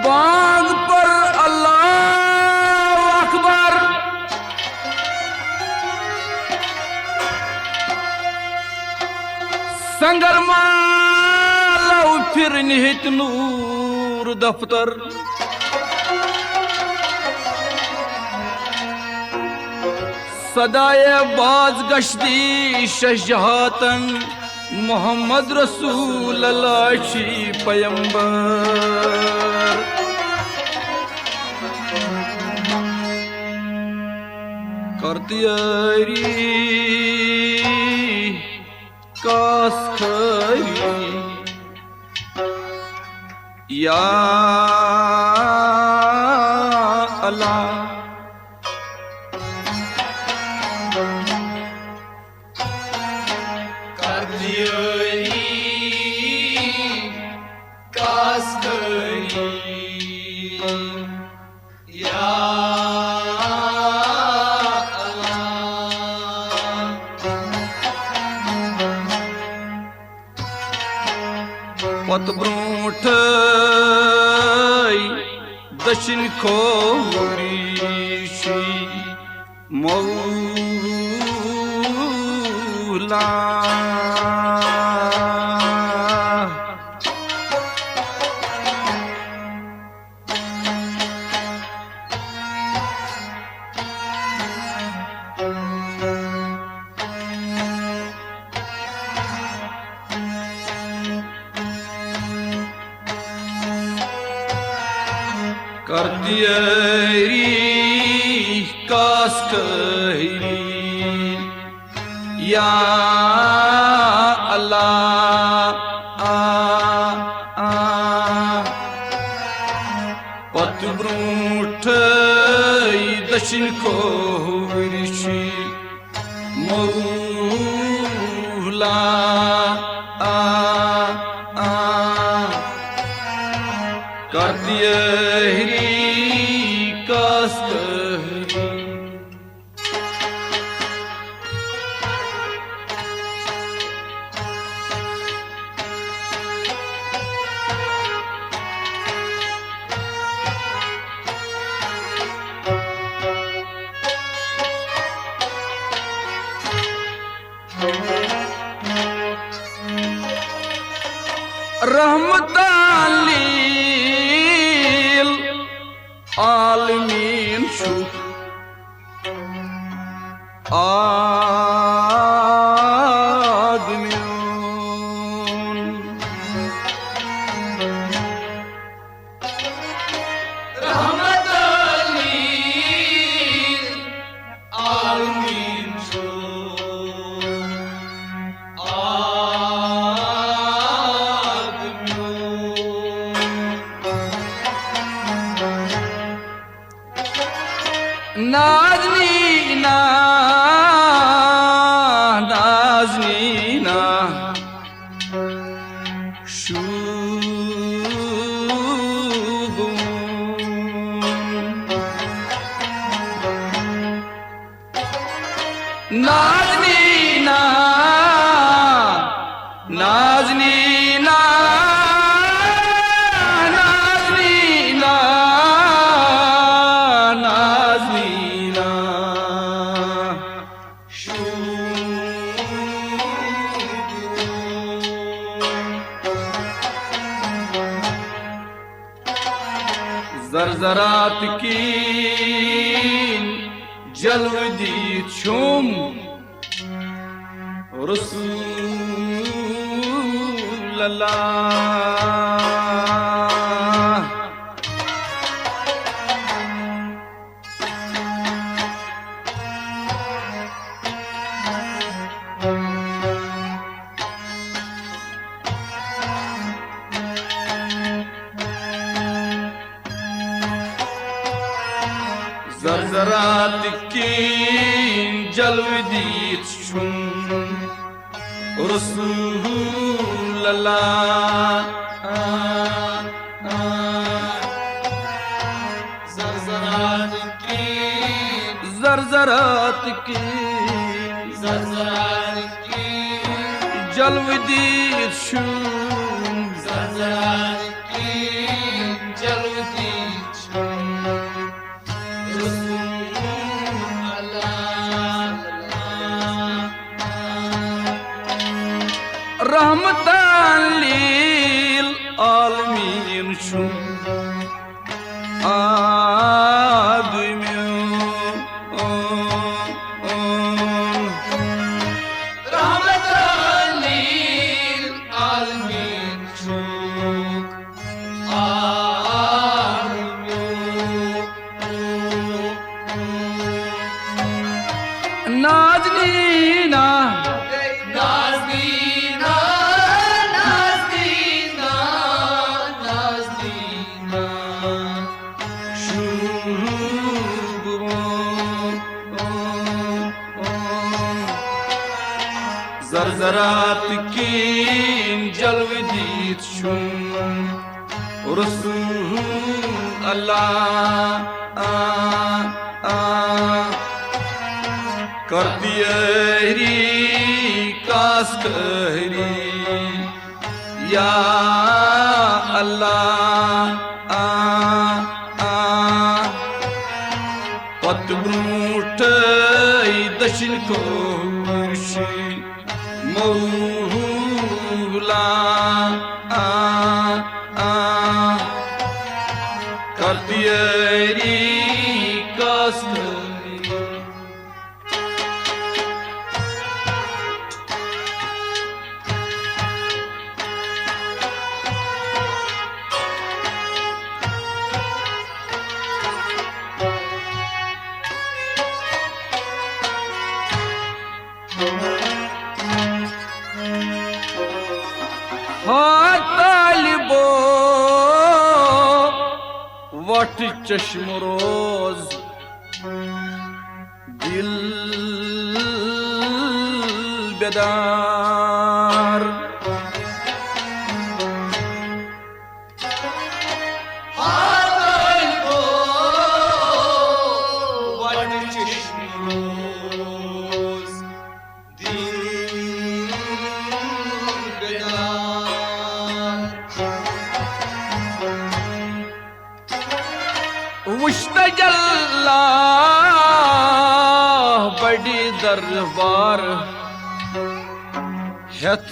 बांग पर अल्लाह अकबर, संगर मालव फिर निहित नूर दफ्तर। सदाए बाज गश्ती शहजातन मोहम्मद रसूल अल्लाह शी पैगंबर। करतियारी कास खरी या अल्लाह। पत ब्रूठ दक्षिण खोरी मौला। करतियारी कास कहरी या अल्लाह। पत ब्रूठ दक्षिण खोरी मौला। करतियारी कास कहरी रहमतालिल आलमीन छु आदमियों। रहमतालिल आलमीन छु नाज़नीना नाज़नीना शुगुन। नाज़नीना नाज़नीना ज़रज़रात की जलवदी छुम रसूल अल्लाह। ज़रज़रात की जलवदी छुम रसूल अल्लाह। ज़रज़रात की जलवदी छुम जलती रहमतन लिल आलमीन छु आदमियों रहमतन लिल आलमीन छु आदमियों नाज़नीना ज़रज़रात की जलवदीत शुम रसूल अल्लाह कर दियरी कास्करी या अल्लाह पत ब्रूठ दशिन को मौला कर दियरी कास्करी तालिबो वट चश्म रोज दिल बेदार तालिबो वट चश्म रोज दिल मुश्तजल्ला बड़ी दरबार हथ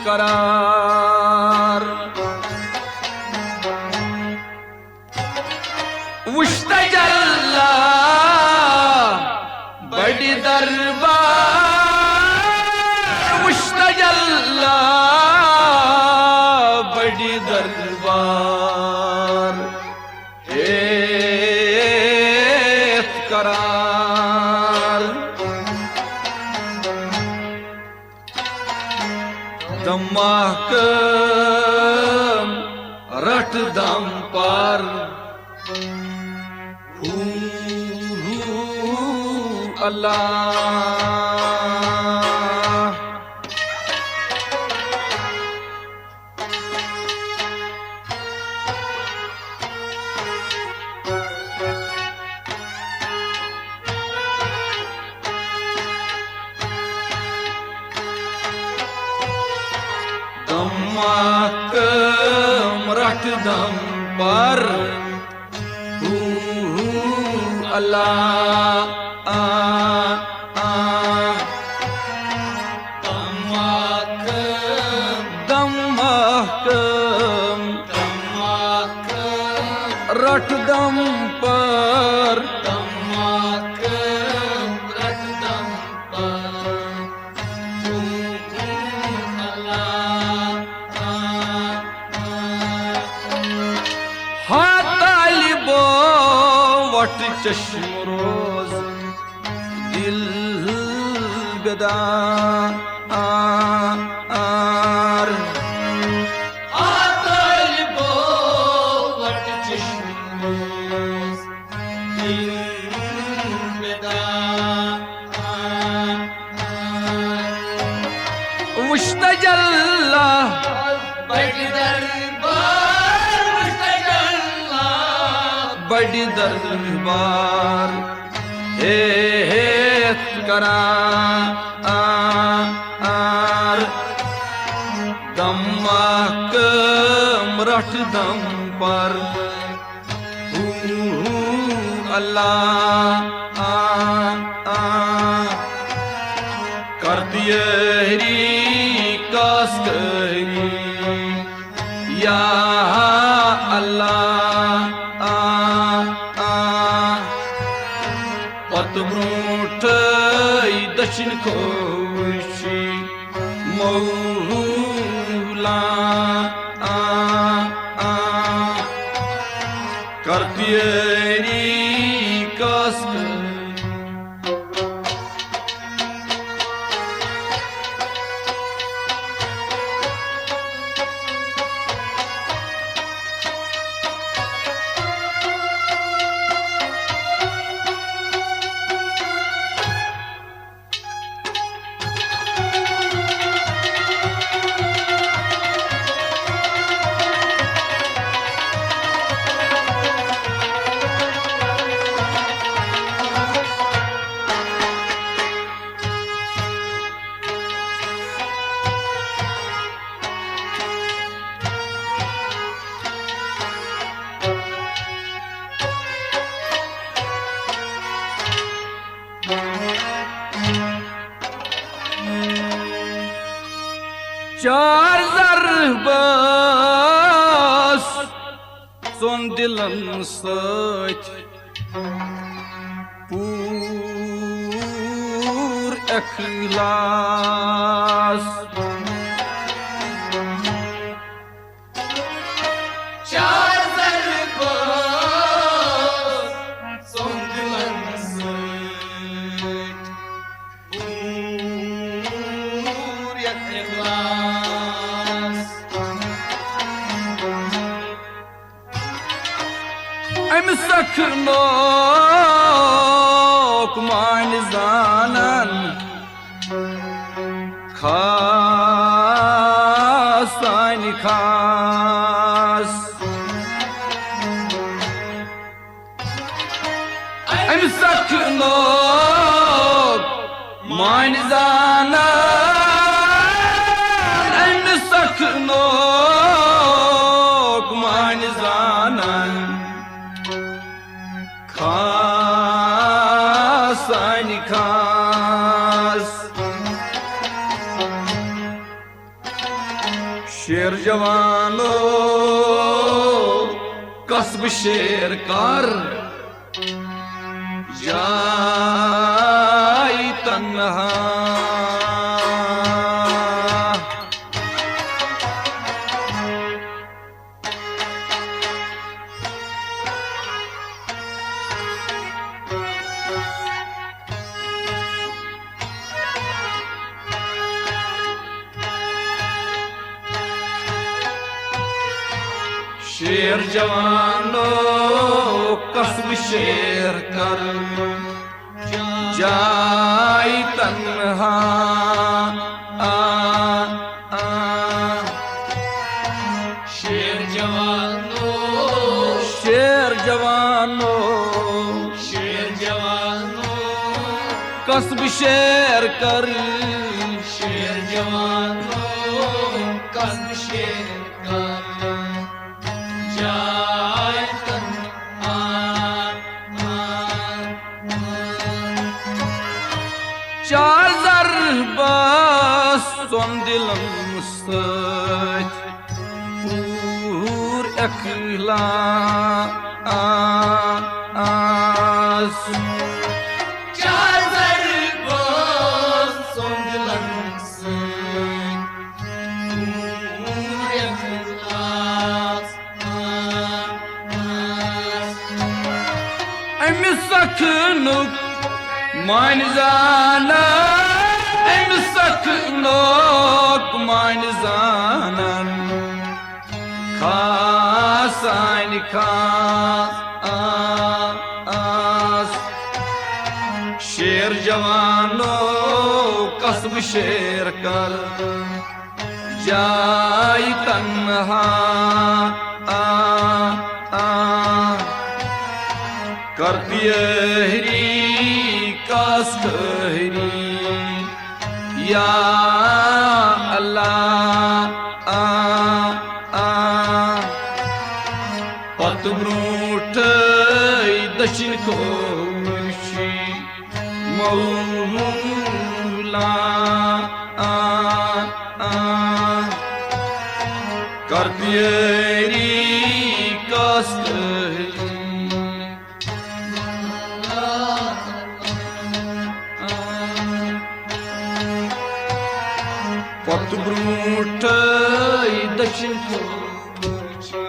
करार मुश्तजल्ला बड़ी दरबार मुश्तजल्ला बड़ी दरबार करार दमाक रट दम पार अल्लाह रट दम पर अल्लाह रट दम पर रट दम वट चश्म रोज दिल बेदार तालिबो वट चश्म रोज दिल बेदार मुश्तजल्ला बड़ी बड़ी दरबार करा दमाक लठ दम पर अल्लाह कर दियरी कसकरी या अल्लाह पत ब्रोट दक्षिण खोशी मौला कर दियरी कसकरी चार जरबस सोन दिलन सच पूर अखलास चार जरबस सोन दिलन सच पूर अखलास I'm saknok man zanan khas ani khas I'm saknok man zanan I'm saknok man zanan खास आनी खास शेर जवानो कसब शेर कर जाई तन्हा शेर जवानो कसब शेर कर जाई तन्हा शेर जवानो कसब शेर कर शेर जवानो कसब शेर कर चार जरबस सोन दिलन सच पूर अखलास चार जरबस सोन दिलन सच पूर अखलास Amish saknok man zanan I'm saknok man zanan khas ani khas शेर जवानो कसब शेर कर जाई तन्हा कर दियरी कसकरी या अल्लाह पत ब्रूठ दक्षिण खोर्शी मौला कर्तियरी कष्ट पत ब्रूठ दक्षिण खोर्शी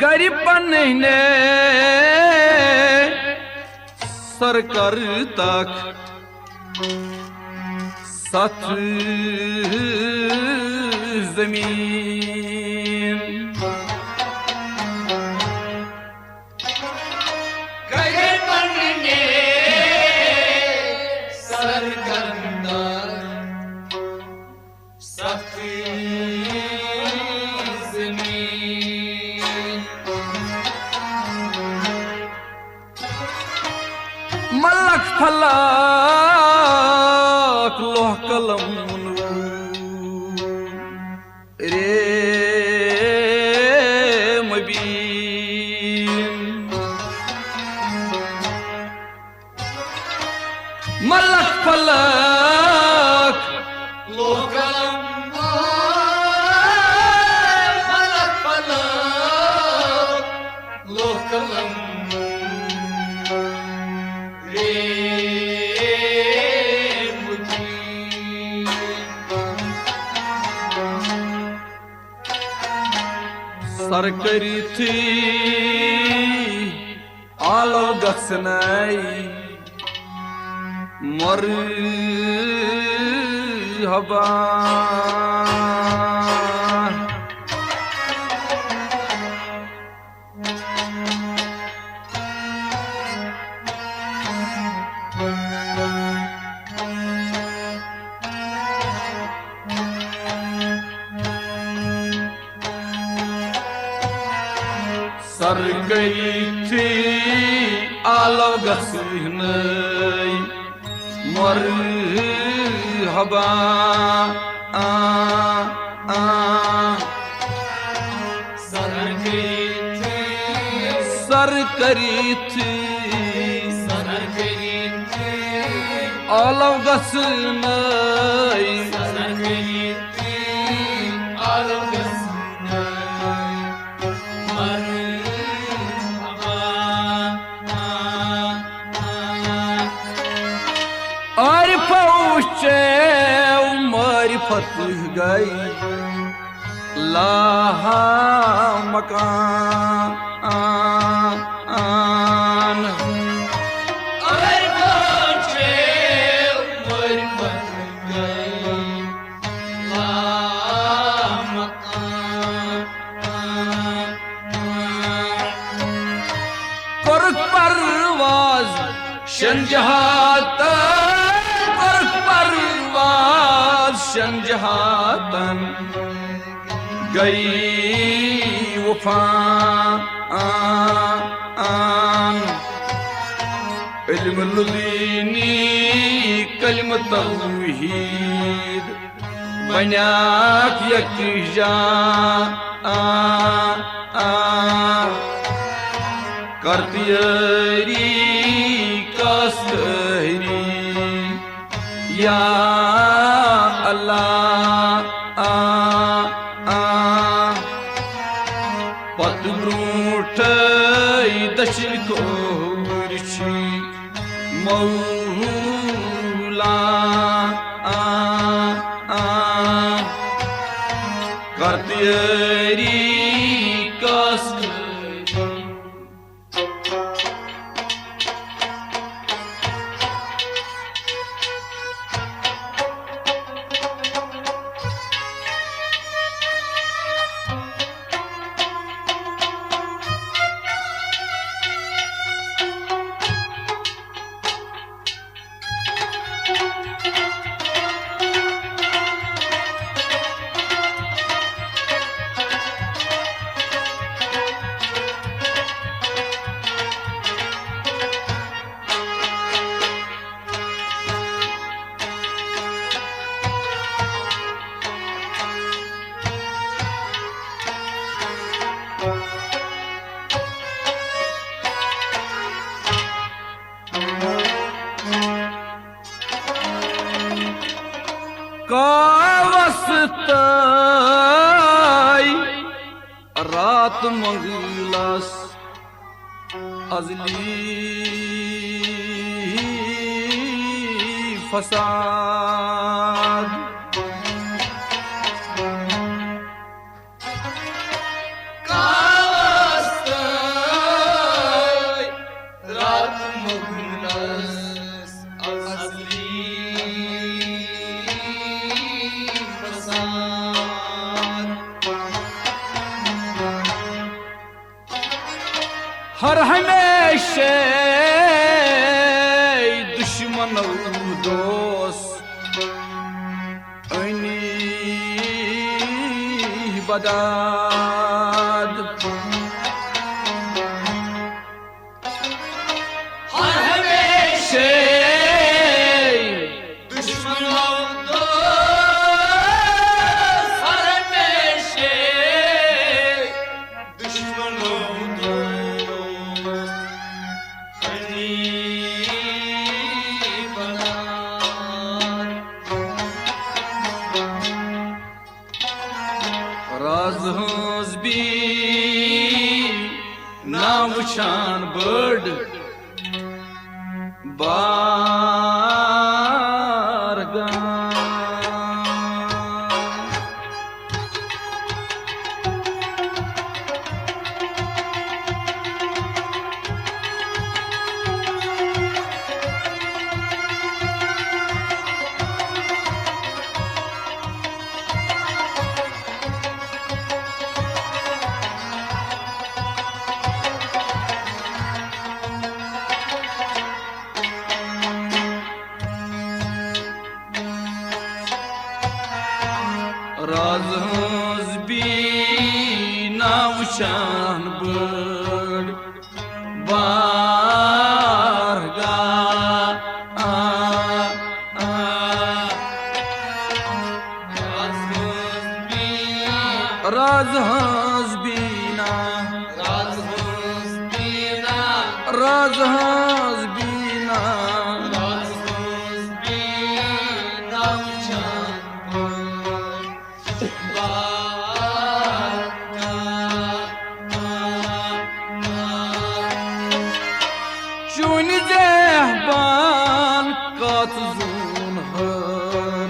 गरीबन ने सरकार तक सत जमीन गरीबन ने सरकार तक सत मलक फलक लोह कलम रे मबीन मलक फलक लोह कलम मलक फलक लोह कलम सर करी थी आलो गसनाई मर हबा सर गई थी आलो गसनाई मर हबा सर गई थी सर करी थी सर गई थी आलो गसनाई सर गई थी आलो गसनाई मर और पहुँचे उमर फतह गई लाहा मकान और पहुँचे उमर फतह गई ला मकान कुर्क परवाज शंजहातन कुर्क परवाज शंजहातन गई वफान इल्म लुदीनी कलम तौहीद बन्याक यकीजा करतियरी कस्तरी या अल्लाह पत ब्रूठ दक्षिण खोर्शी मौला करतियरी कस्तरी कावस्तय रात मंगलास अजली फसाद हर हमेशे दुश्मन दोस्त अनी बदाद हर हमेशे दुश्मन दोस्त हर हमेशे दुश्मन राज भी नावशान बर्ड राज भी नावशान बर्ड बारगा राज बीना राज बीना चुन जहबान कत जून हर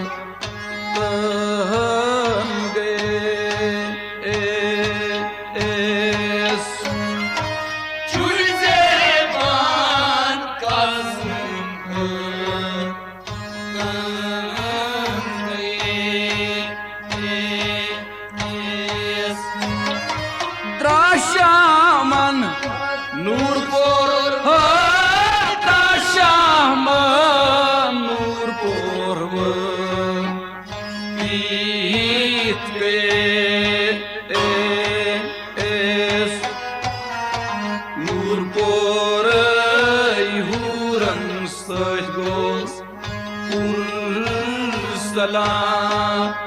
तन गए चुन जहबान कत जून द्राशामन नूरपुर द्राशामन नूरपुर पीत पे नूरपुर हूरन सजगोस सलाम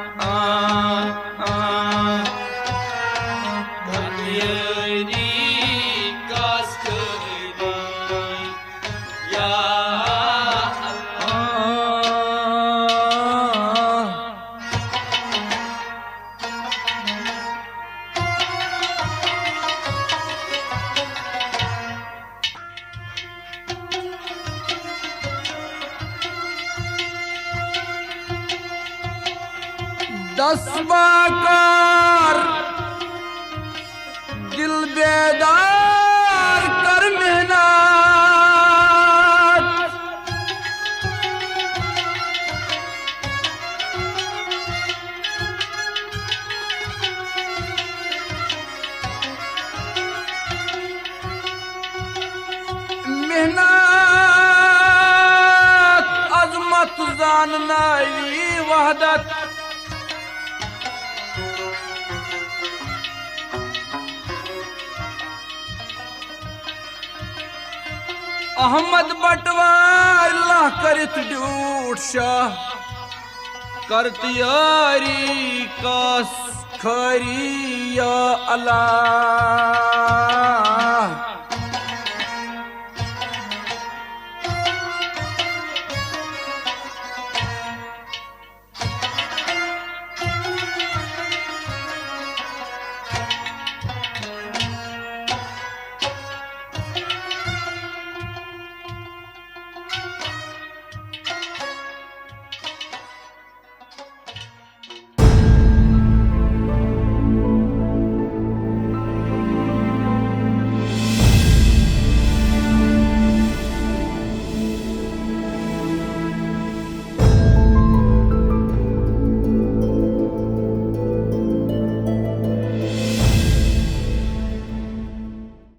दस बाकार दिल बेदार कर मेहनत मेहनत अजमत जानना वहदत अहमद बटवार अल्लाह करत ड्यूट शाह करत यारी कास खरी या अल्लाह